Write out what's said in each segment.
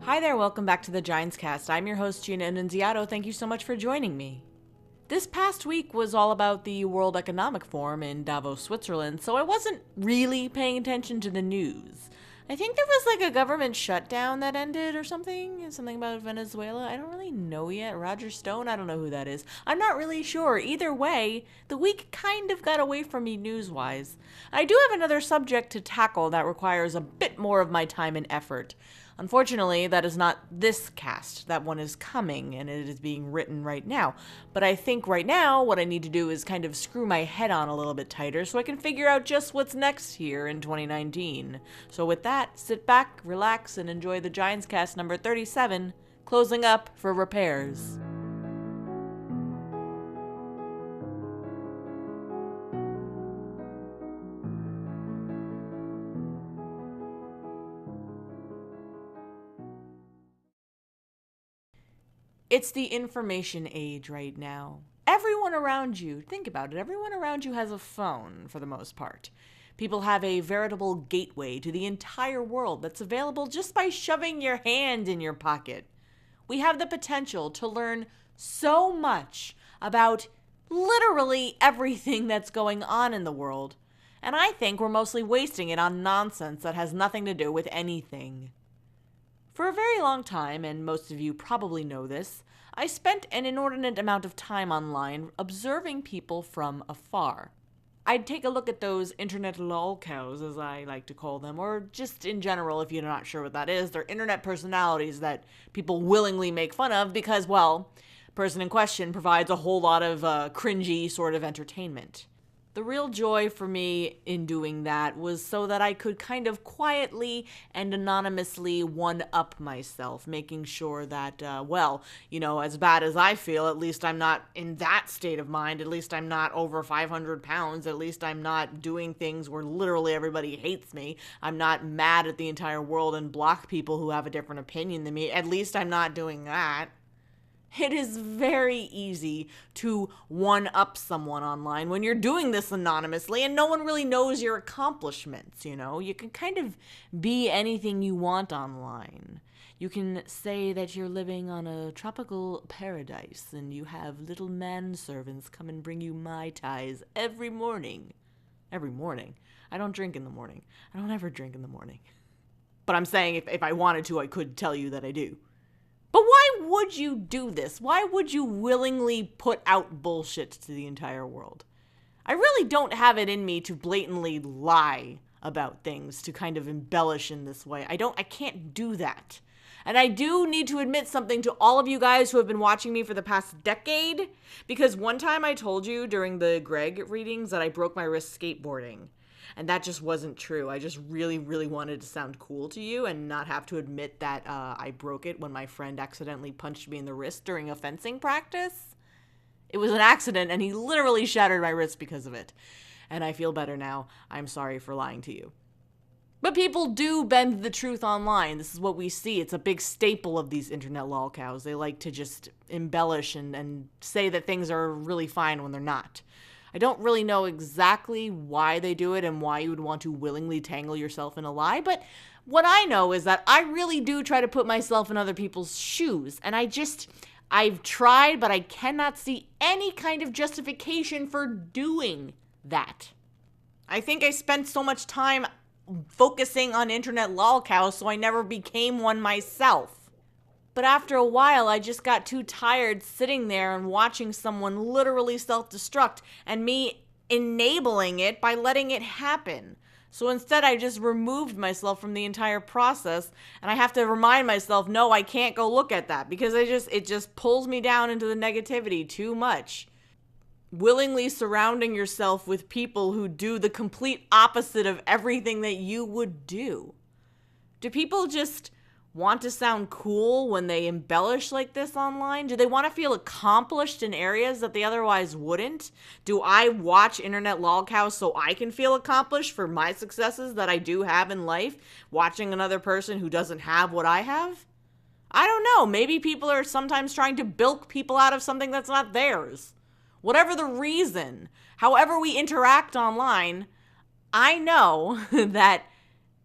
Hi there, welcome back to the Ginescast. I'm your host, Gina.annunziato. Thank you so much for joining me. This past week was all about the World Economic Forum in Davos, Switzerland, so I wasn't really paying attention to the news. I think there was like a government shutdown that ended or something about Venezuela. I don't really know yet. Roger Stone, I don't know who that is. I'm not really sure. Either way, the week kind of got away from me news-wise. I do have another subject to tackle that requires a bit more of my time and effort. Unfortunately, that is not this cast. That one is coming, and it is being written right now. But I think right now, what I need to do is kind of screw my head on a little bit tighter so I can figure out just what's next here in 2019. So with that, sit back, relax, and enjoy the Giants Cast number 37, closing up for repairs. It's the information age right now. Everyone around you, think about it, everyone around you has a phone for the most part. People have a veritable gateway to the entire world that's available just by shoving your hand in your pocket. We have the potential to learn so much about literally everything that's going on in the world. And I think we're mostly wasting it on nonsense that has nothing to do with anything. For a very long time, and most of you probably know this, I spent an inordinate amount of time online observing people from afar. I'd take a look at those internet lolcows, as I like to call them, or just in general, if you're not sure what that is, they're internet personalities that people willingly make fun of because, well, person in question provides a whole lot of cringy sort of entertainment. The real joy for me in doing that was so that I could kind of quietly and anonymously one-up myself, making sure that, as bad as I feel, at least I'm not in that state of mind, at least I'm not over 500 pounds, at least I'm not doing things where literally everybody hates me, I'm not mad at the entire world and block people who have a different opinion than me, at least I'm not doing that. It is very easy to one-up someone online when you're doing this anonymously and no one really knows your accomplishments, You can kind of be anything you want online. You can say that you're living on a tropical paradise and you have little manservants come and bring you Mai Tais every morning. Every morning? I don't drink in the morning. I don't ever drink in the morning. But I'm saying if I wanted to, I could tell you that I do. But why would you do this? Why would you willingly put out bullshit to the entire world? I really don't have it in me to blatantly lie about things, to kind of embellish in this way. I can't do that. And I do need to admit something to all of you guys who have been watching me for the past decade, because one time I told you during the Greg readings that I broke my wrist skateboarding. And that just wasn't true. I just really, really wanted to sound cool to you and not have to admit that I broke it when my friend accidentally punched me in the wrist during a fencing practice. It was an accident, and he literally shattered my wrist because of it. And I feel better now. I'm sorry for lying to you. But people do bend the truth online. This is what we see. It's a big staple of these internet lolcows. They like to just embellish and say that things are really fine when they're not. I don't really know exactly why they do it and why you would want to willingly tangle yourself in a lie, but what I know is that I really do try to put myself in other people's shoes, and I've tried, but I cannot see any kind of justification for doing that. I think I spent so much time focusing on internet lolcows, so I never became one myself. But after a while, I just got too tired sitting there and watching someone literally self-destruct and me enabling it by letting it happen. So instead, I just removed myself from the entire process, and I have to remind myself, no, I can't go look at that because it just pulls me down into the negativity too much. Willingly surrounding yourself with people who do the complete opposite of everything that you would do. Do people just want to sound cool when they embellish like this online? Do they want to feel accomplished in areas that they otherwise wouldn't? Do I watch internet lolcows so I can feel accomplished for my successes that I do have in life, watching another person who doesn't have what I have? I don't know. Maybe people are sometimes trying to bilk people out of something that's not theirs. Whatever the reason, however we interact online, I know that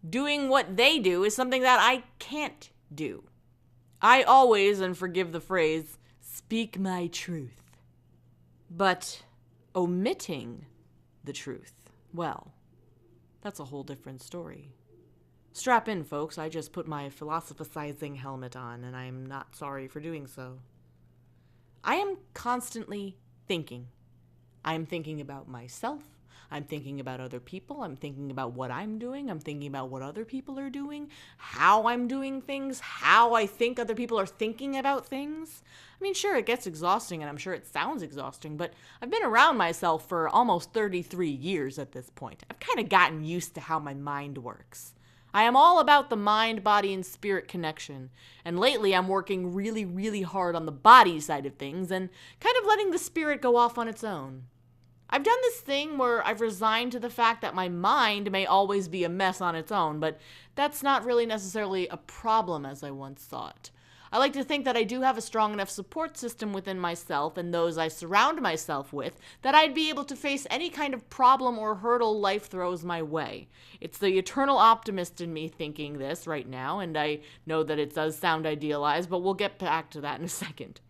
doing what they do is something that I can't do. I always, and forgive the phrase, speak my truth. But omitting the truth, well, that's a whole different story. Strap in, folks. I just put my philosophizing helmet on, and I'm not sorry for doing so. I am constantly thinking. I'm thinking about myself. I'm thinking about other people. I'm thinking about what I'm doing. I'm thinking about what other people are doing, how I'm doing things, how I think other people are thinking about things. I mean, sure, it gets exhausting, and I'm sure it sounds exhausting, but I've been around myself for almost 33 years at this point. I've kind of gotten used to how my mind works. I am all about the mind, body, and spirit connection, and lately I'm working really, really hard on the body side of things and kind of letting the spirit go off on its own. I've done this thing where I've resigned to the fact that my mind may always be a mess on its own, but that's not really necessarily a problem as I once thought. I like to think that I do have a strong enough support system within myself and those I surround myself with that I'd be able to face any kind of problem or hurdle life throws my way. It's the eternal optimist in me thinking this right now, and I know that it does sound idealized, but we'll get back to that in a second.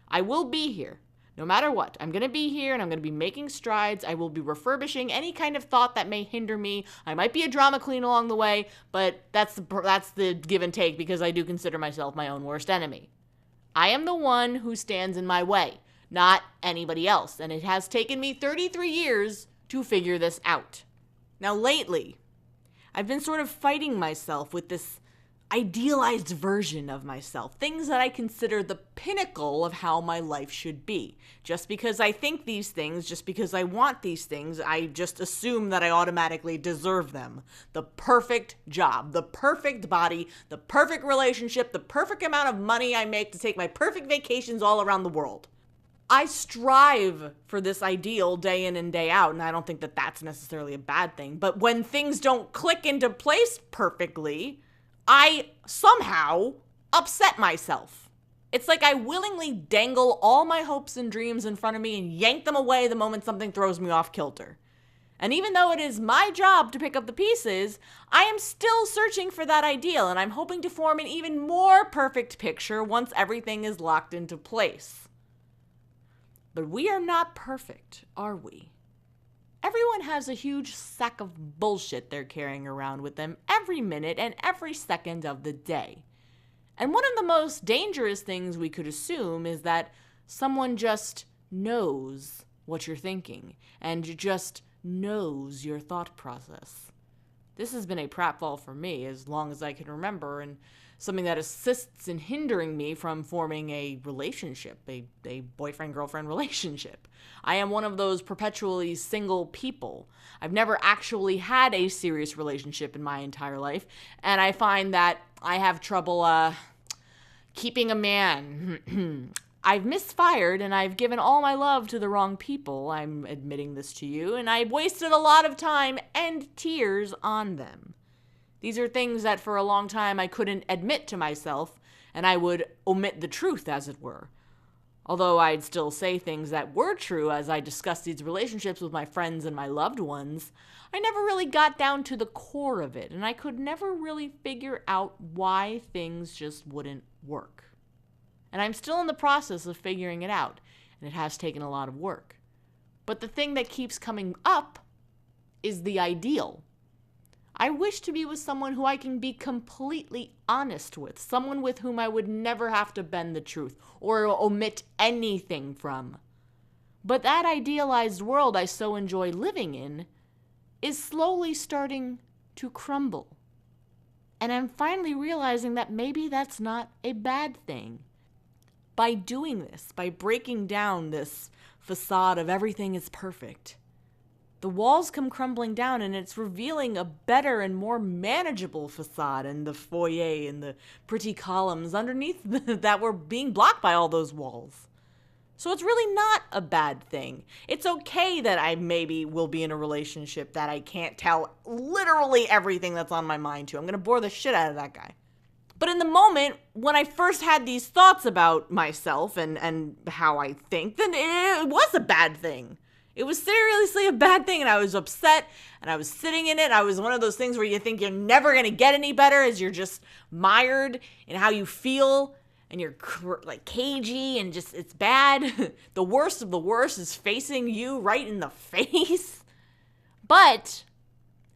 I will be here. No matter what, I'm going to be here and I'm going to be making strides. I will be refurbishing any kind of thought that may hinder me. I might be a drama queen along the way, but that's the give and take because I do consider myself my own worst enemy. I am the one who stands in my way, not anybody else, and it has taken me 33 years to figure this out. Now lately, I've been sort of fighting myself with this idealized version of myself, things that I consider the pinnacle of how my life should be. Just because I think these things, just because I want these things, I just assume that I automatically deserve them. The perfect job, the perfect body, the perfect relationship, the perfect amount of money I make to take my perfect vacations all around the world. I strive for this ideal day in and day out, and I don't think that that's necessarily a bad thing. But when things don't click into place perfectly, I somehow upset myself. It's like I willingly dangle all my hopes and dreams in front of me and yank them away the moment something throws me off kilter. And even though it is my job to pick up the pieces, I am still searching for that ideal, and I'm hoping to form an even more perfect picture once everything is locked into place. But we are not perfect, are we? Everyone has a huge sack of bullshit they're carrying around with them every minute and every second of the day. And one of the most dangerous things we could assume is that someone just knows what you're thinking and just knows your thought process. This has been a pratfall for me as long as I can remember, and something that assists in hindering me from forming a relationship, a boyfriend-girlfriend relationship. I am one of those perpetually single people. I've never actually had a serious relationship in my entire life, and I find that I have trouble keeping a man. I've misfired, and I've given all my love to the wrong people. I'm admitting this to you, and I've wasted a lot of time and tears on them. These are things that for a long time I couldn't admit to myself, and I would omit the truth, as it were. Although I'd still say things that were true as I discussed these relationships with my friends and my loved ones, I never really got down to the core of it, and I could never really figure out why things just wouldn't work. And I'm still in the process of figuring it out, and it has taken a lot of work. But the thing that keeps coming up is the ideal. I wish to be with someone who I can be completely honest with, someone with whom I would never have to bend the truth or omit anything from. But that idealized world I so enjoy living in is slowly starting to crumble. And I'm finally realizing that maybe that's not a bad thing. By doing this, by breaking down this facade of everything is perfect, the walls come crumbling down, and it's revealing a better and more manageable facade in the foyer and the pretty columns underneath that were being blocked by all those walls. So it's really not a bad thing. It's okay that I maybe will be in a relationship that I can't tell literally everything that's on my mind to. I'm going to bore the shit out of that guy. But in the moment, when I first had these thoughts about myself and how I think, then it was a bad thing. It was seriously a bad thing, and I was upset, and I was sitting in it. I was one of those things where you think you're never going to get any better as you're just mired in how you feel. and you're like cagey and just, it's bad. The worst of the worst is facing you right in the face. But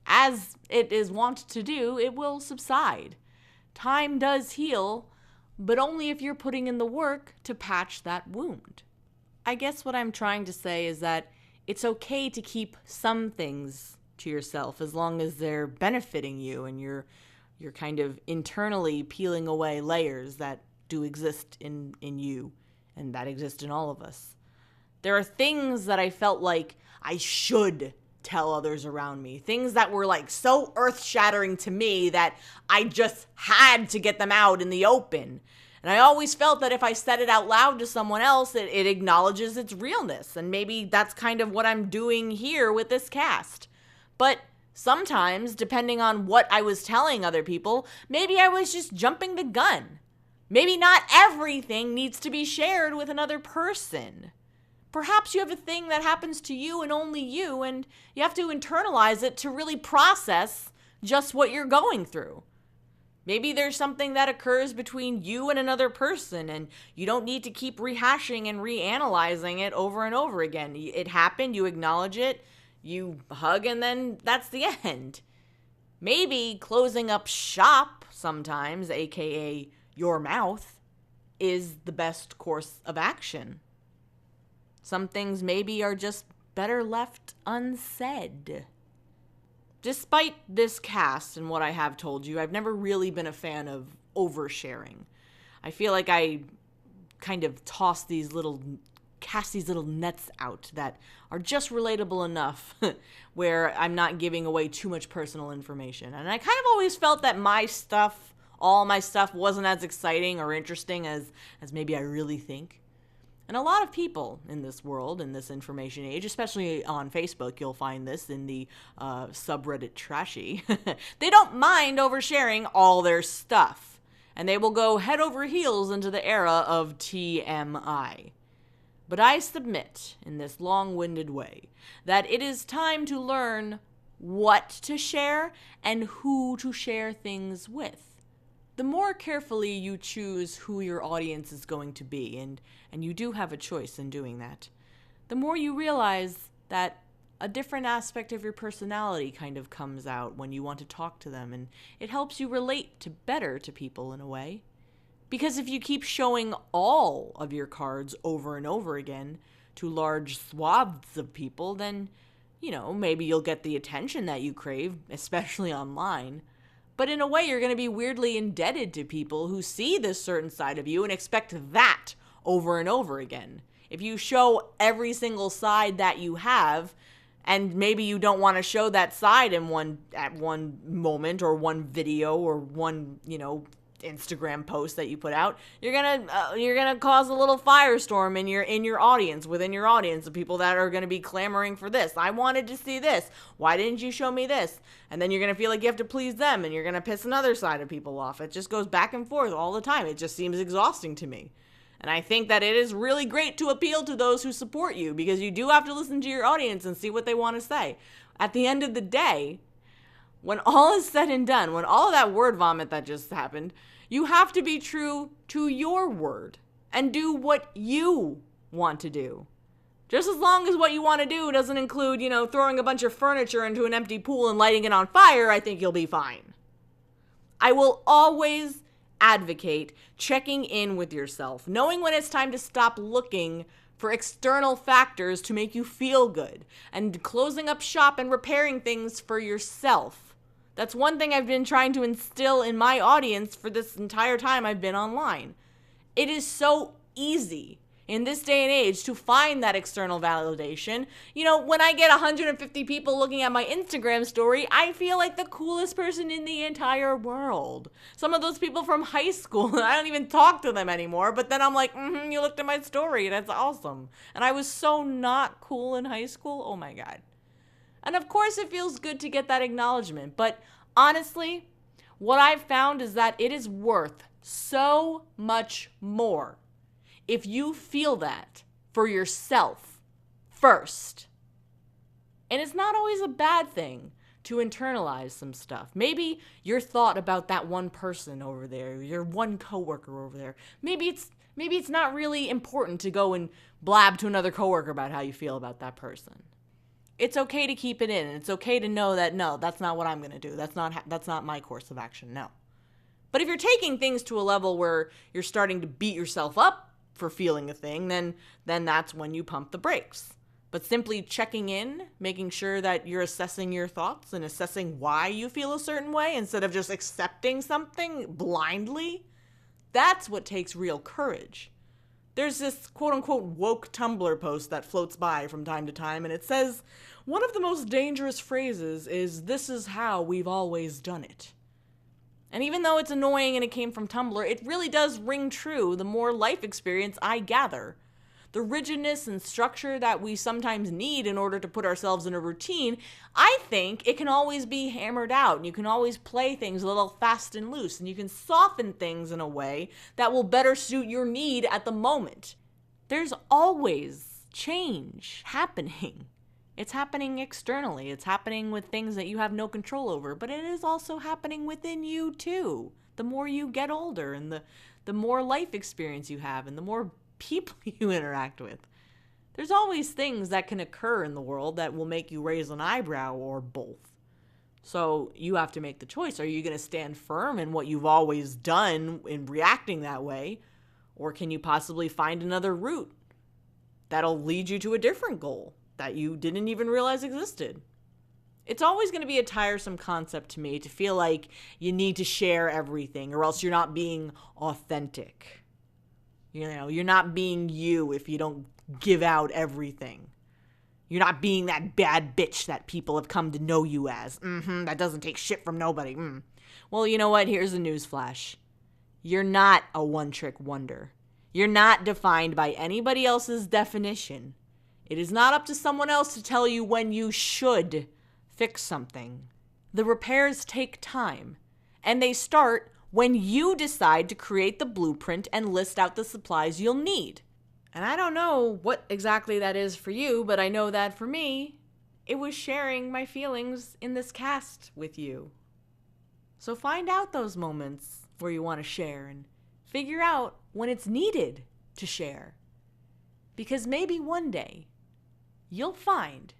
as it is wont to do, it will subside. Time does heal, but only if you're putting in the work to patch that wound. I guess what I'm trying to say is that it's okay to keep some things to yourself as long as they're benefiting you and you're kind of internally peeling away layers that do exist in you and that exist in all of us. There are things that I felt like I should tell others around me. Things that were like so earth-shattering to me that I just had to get them out in the open. And I always felt that if I said it out loud to someone else, it acknowledges its realness. And maybe that's kind of what I'm doing here with this cast. But sometimes, depending on what I was telling other people, maybe I was just jumping the gun. Maybe not everything needs to be shared with another person. Perhaps you have a thing that happens to you and only you, and you have to internalize it to really process just what you're going through. Maybe there's something that occurs between you and another person, and you don't need to keep rehashing and reanalyzing it over and over again. It happened, you acknowledge it, you hug, and then that's the end. Maybe closing up shop sometimes, aka your mouth, is the best course of action. Some things maybe are just better left unsaid. Despite this cast and what I have told you, I've never really been a fan of oversharing. I feel like I kind of cast these little nets out that are just relatable enough where I'm not giving away too much personal information. And I kind of always felt that all my stuff wasn't as exciting or interesting as maybe I really think. And a lot of people in this world, in this information age, especially on Facebook, you'll find this in the subreddit Trashy, they don't mind oversharing all their stuff. And they will go head over heels into the era of TMI. But I submit, in this long-winded way, that it is time to learn what to share and who to share things with. The more carefully you choose who your audience is going to be, and you do have a choice in doing that, the more you realize that a different aspect of your personality kind of comes out when you want to talk to them, and it helps you relate better to people in a way. Because if you keep showing all of your cards over and over again to large swaths of people, then, maybe you'll get the attention that you crave, especially online. But in a way, you're going to be weirdly indebted to people who see this certain side of you and expect that over and over again. If you show every single side that you have, and maybe you don't want to show that side at one moment or one video or one, Instagram post that you put out, you're gonna cause a little firestorm in your audience, within your audience of people that are gonna be clamoring for this. I wanted to see this. Why didn't you show me this? And then you're gonna feel like you have to please them, and you're gonna piss another side of people off. It just goes back and forth all the time. It just seems exhausting to me. And I think that it is really great to appeal to those who support you, because you do have to listen to your audience and see what they want to say. At the end of the day, when all is said and done, when all of that word vomit that just happened, you have to be true to your word and do what you want to do. Just as long as what you want to do doesn't include, throwing a bunch of furniture into an empty pool and lighting it on fire, I think you'll be fine. I will always advocate checking in with yourself, knowing when it's time to stop looking for external factors to make you feel good, and closing up shop and repairing things for yourself. That's one thing I've been trying to instill in my audience for this entire time I've been online. It is so easy in this day and age to find that external validation. When I get 150 people looking at my Instagram story, I feel like the coolest person in the entire world. Some of those people from high school, I don't even talk to them anymore, but then I'm like, you looked at my story, that's awesome. And I was so not cool in high school, oh my God. And of course it feels good to get that acknowledgement, but honestly, what I've found is that it is worth so much more if you feel that for yourself first. And it's not always a bad thing to internalize some stuff. Maybe your thought about that one person over there, your one coworker over there, maybe it's not really important to go and blab to another coworker about how you feel about that person. It's okay to keep it in. It's okay to know that, no, that's not what I'm going to do. That's not my course of action. No. But if you're taking things to a level where you're starting to beat yourself up for feeling a thing, then that's when you pump the brakes. But simply checking in, making sure that you're assessing your thoughts and assessing why you feel a certain way instead of just accepting something blindly, that's what takes real courage. There's this quote-unquote woke Tumblr post that floats by from time to time, and it says, one of the most dangerous phrases is, "This is how we've always done it." And even though it's annoying and it came from Tumblr, it really does ring true the more life experience I gather. The rigidness and structure that we sometimes need in order to put ourselves in a routine, I think it can always be hammered out, and you can always play things a little fast and loose, and you can soften things in a way that will better suit your need at the moment. There's always change happening. It's happening externally. It's happening with things that you have no control over, but it is also happening within you too. The more you get older and the more life experience you have and the more people you interact with. There's always things that can occur in the world that will make you raise an eyebrow or both. So you have to make the choice. Are you going to stand firm in what you've always done in reacting that way? Or can you possibly find another route that'll lead you to a different goal that you didn't even realize existed? It's always going to be a tiresome concept to me to feel like you need to share everything or else you're not being authentic. You know, you're not being you if you don't give out everything. You're not being that bad bitch that people have come to know you as. That doesn't take shit from nobody. Well, you know what? Here's a newsflash. You're not a one-trick wonder. You're not defined by anybody else's definition. It is not up to someone else to tell you when you should fix something. The repairs take time, and they start when you decide to create the blueprint and list out the supplies you'll need. And I don't know what exactly that is for you, but I know that for me, it was sharing my feelings in this cast with you. So find out those moments where you want to share and figure out when it's needed to share. Because maybe one day, you'll find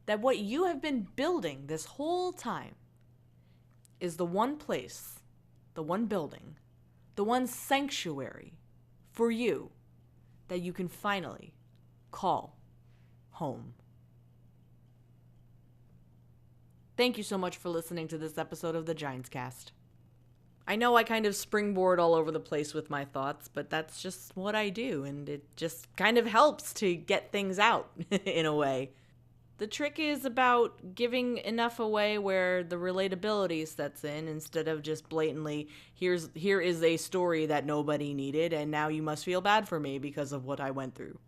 that what you have been building this whole time is the one place, the one building, the one sanctuary for you that you can finally call home. Thank you so much for listening to this episode of the Ginescast. I know I kind of springboard all over the place with my thoughts, but that's just what I do, and it just kind of helps to get things out in a way. The trick is about giving enough away where the relatability sets in instead of just blatantly, here is a story that nobody needed and now you must feel bad for me because of what I went through.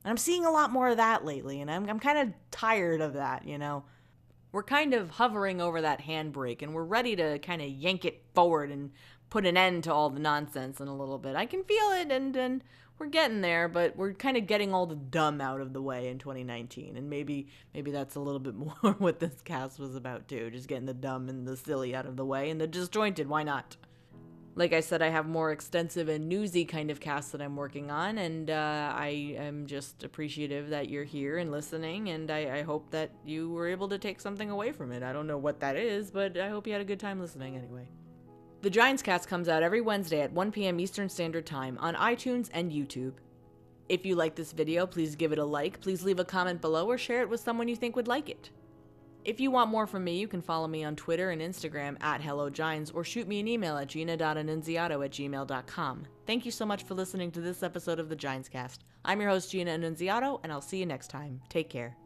And I'm seeing a lot more of that lately, and I'm kind of tired of that, you know. We're kind of hovering over that handbrake, and we're ready to kind of yank it forward and put an end to all the nonsense in a little bit. I can feel it, and we're getting there, but we're kind of getting all the dumb out of the way in 2019, and maybe that's a little bit more what this cast was about too, just getting the dumb and the silly out of the way, and the disjointed, why not? Like I said, I have more extensive and newsy kind of casts that I'm working on, and I am just appreciative that you're here and listening, and I hope that you were able to take something away from it. I don't know what that is, but I hope you had a good time listening anyway. The Ginescast comes out every Wednesday at 1 p.m. Eastern Standard Time on iTunes and YouTube. If you like this video, please give it a like, please leave a comment below, or share it with someone you think would like it. If you want more from me, you can follow me on Twitter and Instagram at HelloGines, or shoot me an email at gina.annunziato@gmail.com. Thank you so much for listening to this episode of the Ginescast. I'm your host, Gina Annunziato, and I'll see you next time. Take care.